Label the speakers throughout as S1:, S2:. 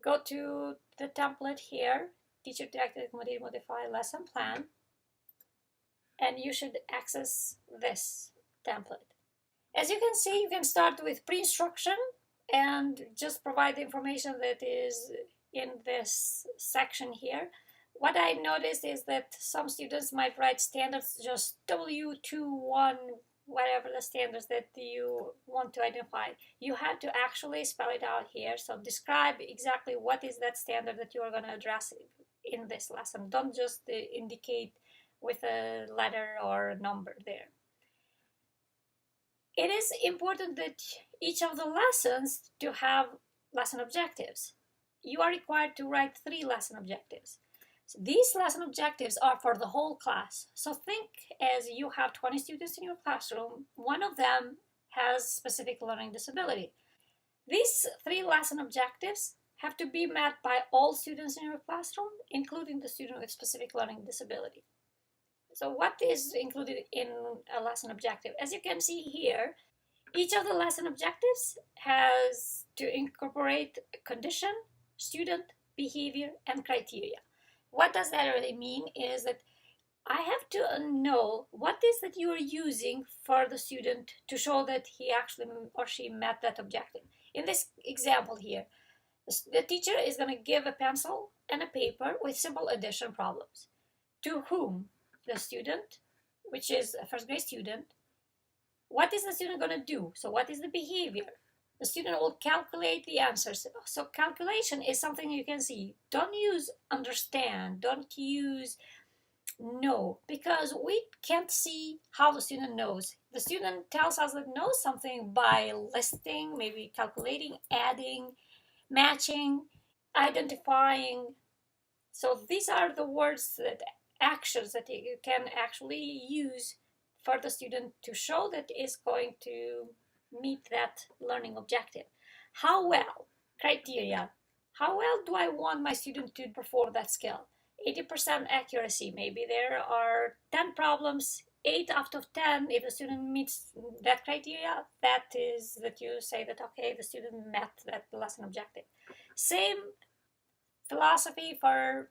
S1: go to the template here, teacher directed accommodated modify lesson plan, and you should access this template. As you can see, you can start with pre-instruction and just provide the information that is in this section here. What I noticed is that some students might write standards just W21, whatever the standards that you want to identify. You have to actually spell it out here. So describe exactly what is that standard that you are going to address in this lesson. Don't just indicate with a letter or a number there. It is important that each of the lessons to have lesson objectives. You are required to write 3 lesson objectives. So these lesson objectives are for the whole class. So think as you have 20 students in your classroom, one of them has specific learning disability. These 3 lesson objectives have to be met by all students in your classroom, including the student with specific learning disability. So what is included in a lesson objective? As you can see here, each of the lesson objectives has to incorporate condition, student, behavior, and criteria. What does that really mean is that I have to know what is that you are using for the student to show that he actually or she met that objective. In this example here, the teacher is going to give a pencil and a paper with simple addition problems. To whom? The student, which is a first grade student. What is the student going to do? So what is the behavior? The student will calculate the answers. So calculation is something you can see. Don't use understand. Don't use know, because we can't see how the student knows. The student tells us that knows something by listing, maybe calculating, adding, matching, identifying. So these are the words, that actions that you can actually use for the student to show that is going to meet that learning objective. How well? Criteria. How well do I want my student to perform that skill? 80% accuracy. Maybe there are 10 problems, 8 out of 10. If the student meets that criteria, that is that you say that, okay, the student met that lesson objective. Same philosophy for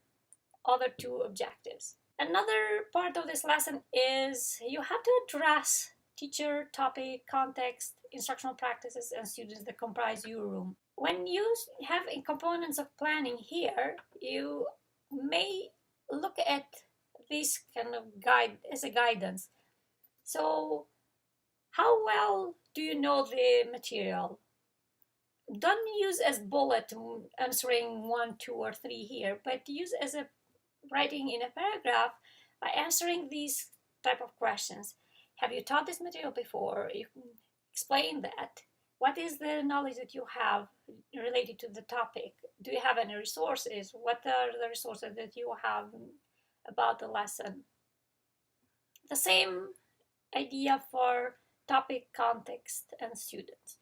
S1: other 2 objectives. Another part of this lesson is you have to address teacher, topic, context, instructional practices, and students that comprise your room. When you have components of planning here, you may look at this kind of guide as a guidance. So how well do you know the material? Don't use as bullet answering 1, 2, or 3 here, but use as a writing in a paragraph by answering these type of questions. Have you taught this material before? You can explain that. What is the knowledge that you have related to the topic? Do you have any resources? What are the resources that you have about the lesson? The same idea for topic, context, and students.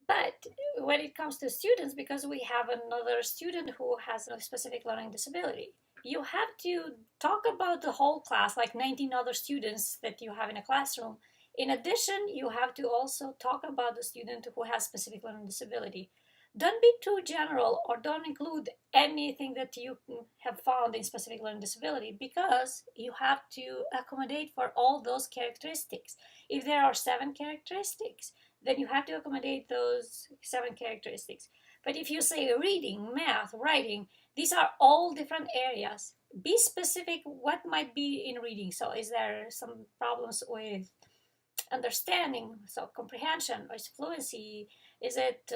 S1: But when it comes to students, because we have another student who has a specific learning disability, you have to talk about the whole class, like 19 other students that you have in a classroom. In addition, you have to also talk about the student who has specific learning disability. Don't be too general, or don't include anything that you have found in specific learning disability, because you have to accommodate for all those characteristics. If there are 7 characteristics, then you have to accommodate those 7 characteristics. But if you say reading, math, writing, these are all different areas. Be specific what might be in reading. So is there some problems with understanding, so comprehension, or is fluency? Is it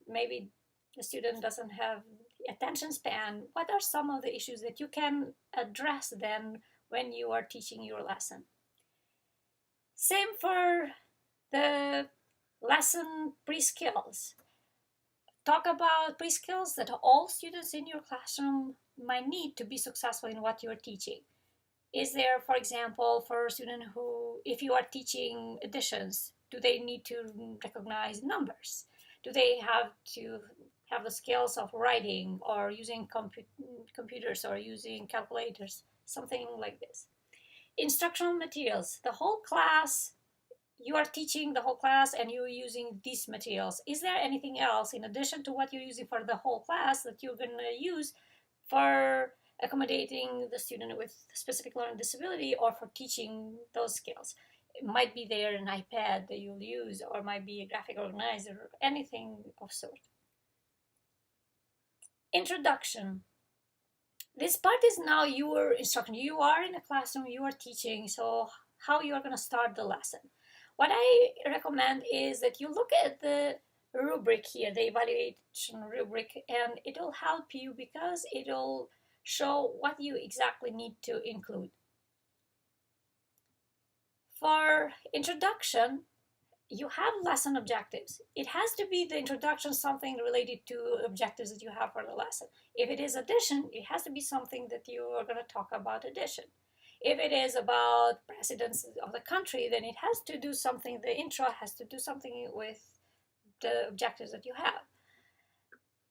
S1: maybe the student doesn't have attention span? What are some of the issues that you can address then when you are teaching your lesson? Same for the lesson pre-skills. Talk about pre-skills that all students in your classroom might need to be successful in what you're teaching. Is there, for example, for a student who, if you are teaching additions, do they need to recognize numbers? Do they have to have the skills of writing or using computers or using calculators? Something like this. Instructional materials. The whole class you are teaching the whole class and you're using these materials. Is there anything else in addition to what you're using for the whole class that you're going to use for accommodating the student with specific learning disability or for teaching those skills? It might be there an iPad that you'll use, or might be a graphic organizer, or anything of sort. Introduction. This part is now your instruction. You are in a classroom, you are teaching, so how you are going to start the lesson. What I recommend is that you look at the rubric here, the evaluation rubric, and it'll help you because it'll show what you exactly need to include. For introduction, you have lesson objectives. It has to be the introduction, something related to objectives that you have for the lesson. If it is addition, it has to be something that you are going to talk about addition. If it is about presidents of the country, then it has to do something, the intro has to do something with the objectives that you have.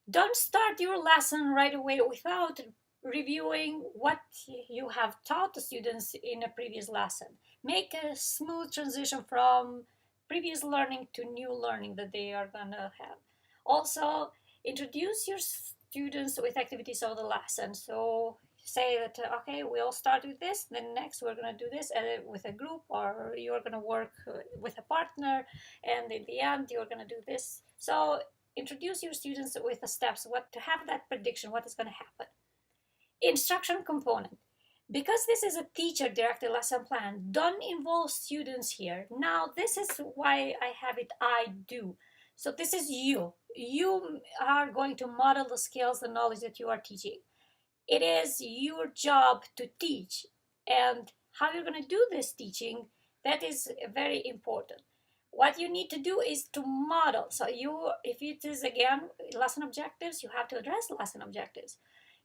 S1: Don't start your lesson right away without reviewing what you have taught the students in a previous lesson. Make a smooth transition from previous learning to new learning that they are going to have. Also, introduce your students with activities of the lesson. So say that, okay, we'll start with this, then next we're going to do this with a group, or you're going to work with a partner, and in the end you're going to do this. So introduce your students with the steps, what to have that prediction, what is going to happen. Instruction component. Because this is a teacher-directed lesson plan, don't involve students here. Now, this is why I have it I do. So this is you. You are going to model the skills, the knowledge that you are teaching. It is your job to teach. And how you're going to do this teaching, that is very important. What you need to do is to model. So if it is, again, lesson objectives, you have to address lesson objectives.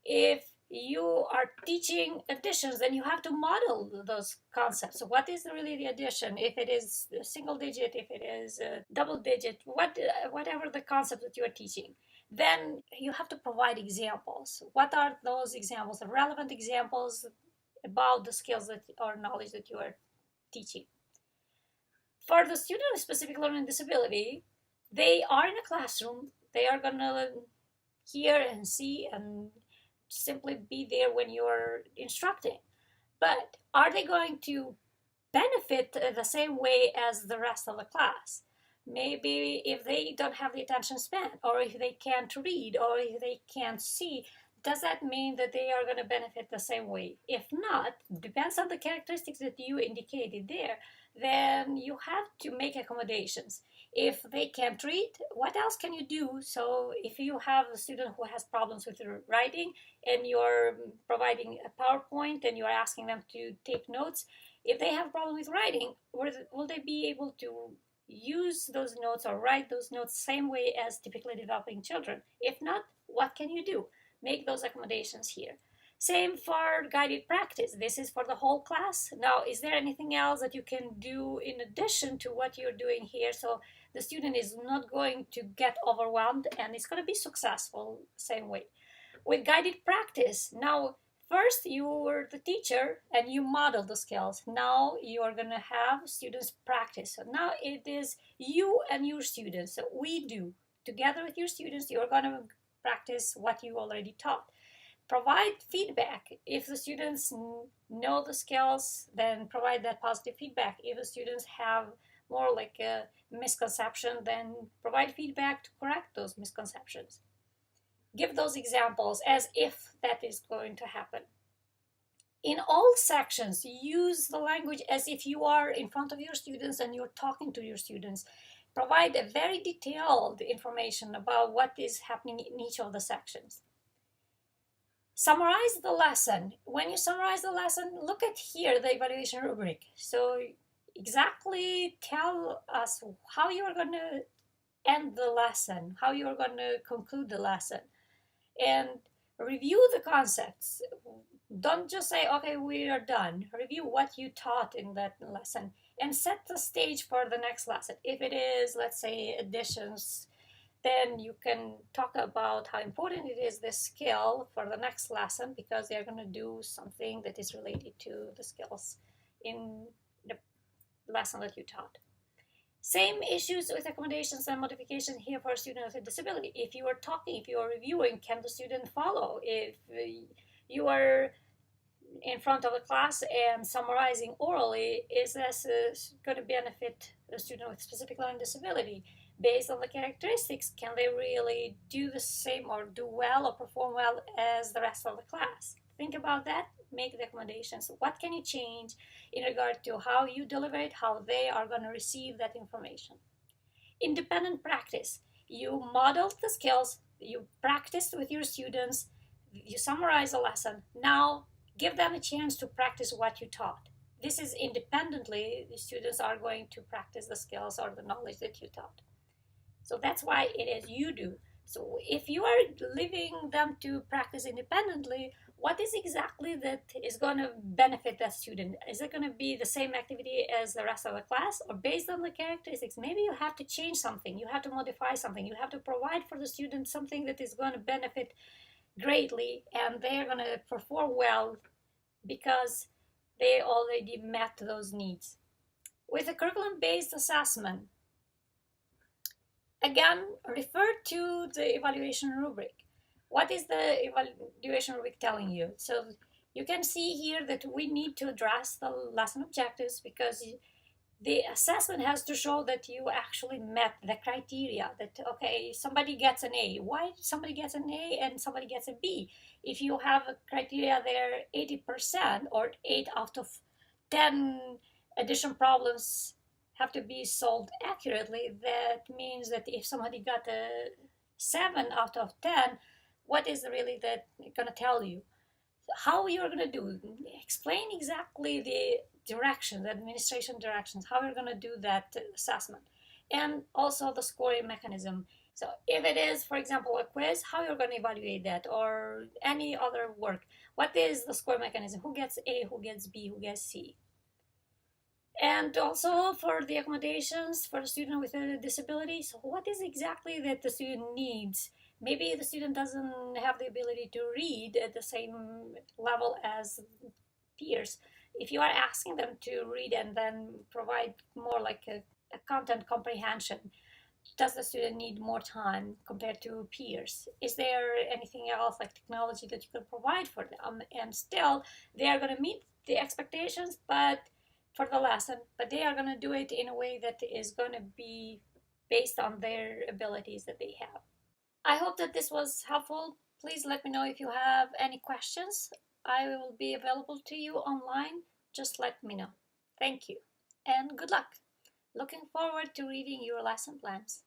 S1: If you are teaching additions, then you have to model those concepts. So what is really the addition? If it is a single digit, if it is a double digit, whatever the concept that you are teaching, then you have to provide examples. What are those examples, the relevant examples about the skills that or knowledge that you are teaching? For the student with specific learning disability, they are in a classroom. They are going to hear and see and simply be there when you're instructing. But are they going to benefit the same way as the rest of the class? Maybe if they don't have the attention span, or if they can't read, or if they can't see, does that mean that they are going to benefit the same way? If not, depends on the characteristics that you indicated there, then you have to make accommodations. If they can't read, what else can you do? So if you have a student who has problems with writing and you're providing a PowerPoint and you're asking them to take notes, if they have a problem with writing, will they be able to use those notes or write those notes same way as typically developing children? If not, what can you do? Make those accommodations here. Same for guided practice. This is for the whole class. Now, is there anything else that you can do in addition to what you're doing here, so the student is not going to get overwhelmed and it's going to be successful same way? With guided practice, now first you were the teacher and you model the skills. Now you are going to have students practice. So now it is you and your students. So we do together with your students, you're going to practice what you already taught. Provide feedback. If the students know the skills, then provide that positive feedback. If the students have more like a misconception, then provide feedback to correct those misconceptions. Give those examples as if that is going to happen. In all sections, use the language as if you are in front of your students and you're talking to your students. Provide a very detailed information about what is happening in each of the sections. Summarize the lesson. When you summarize the lesson, look at here the evaluation rubric. So exactly tell us how you are going to end the lesson, how you are going to conclude the lesson, and review the concepts. Don't just say, okay, we are done. Review what you taught in that lesson and set the stage for the next lesson. If it is, let's say, additions, then you can talk about how important it is, this skill, for the next lesson, because they're going to do something that is related to the skills in the lesson that you taught. Same issues with accommodations and modifications here for a student with a disability. If you are talking, if you are reviewing, can the student follow? If you are in front of a class and summarizing orally, is this going to benefit a student with specific learning disability? Based on the characteristics, can they really do the same or do well or perform well as the rest of the class? Think about that, make recommendations. What can you change in regard to how you deliver it, how they are going to receive that information? Independent practice. You modeled the skills, you practiced with your students, you summarize a lesson. Now give them a chance to practice what you taught. This is independently, the students are going to practice the skills or the knowledge that you taught. So that's why it is you do. So if you are leaving them to practice independently, what is exactly that is going to benefit that student? Is it going to be the same activity as the rest of the class, or based on the characteristics? Maybe you have to change something, you have to modify something, you have to provide for the student something that is going to benefit greatly, and they're going to perform well because they already met those needs. With a curriculum-based assessment, again, refer to the evaluation rubric. What is the evaluation rubric telling you? So you can see here that we need to address the lesson objectives, because the assessment has to show that you actually met the criteria, that okay, somebody gets an A. Why somebody gets an A and somebody gets a B? If you have a criteria there 80% or 8 out of 10 addition problems have to be solved accurately, that means that if somebody got a 7 out of 10, what is really that going to tell you? How you're going to do, explain exactly the direction, the administration directions, how you're going to do that assessment, and also the scoring mechanism. So if it is, for example, a quiz, how you're going to evaluate that, or any other work, what is the score mechanism? Who gets A, who gets B, who gets C? And also for the accommodations for the student with a disability, so what is exactly that the student needs? Maybe the student doesn't have the ability to read at the same level as peers. If you are asking them to read and then provide more like a content comprehension, does the student need more time compared to peers? Is there anything else like technology that you can provide for them? And still, they are going to meet the expectations, but for the lesson, but they are going to do it in a way that is going to be based on their abilities that they have. I hope that this was helpful. Please let me know if you have any questions. I will be available to you online. Just let me know. Thank you and good luck. Looking forward to reading your lesson plans.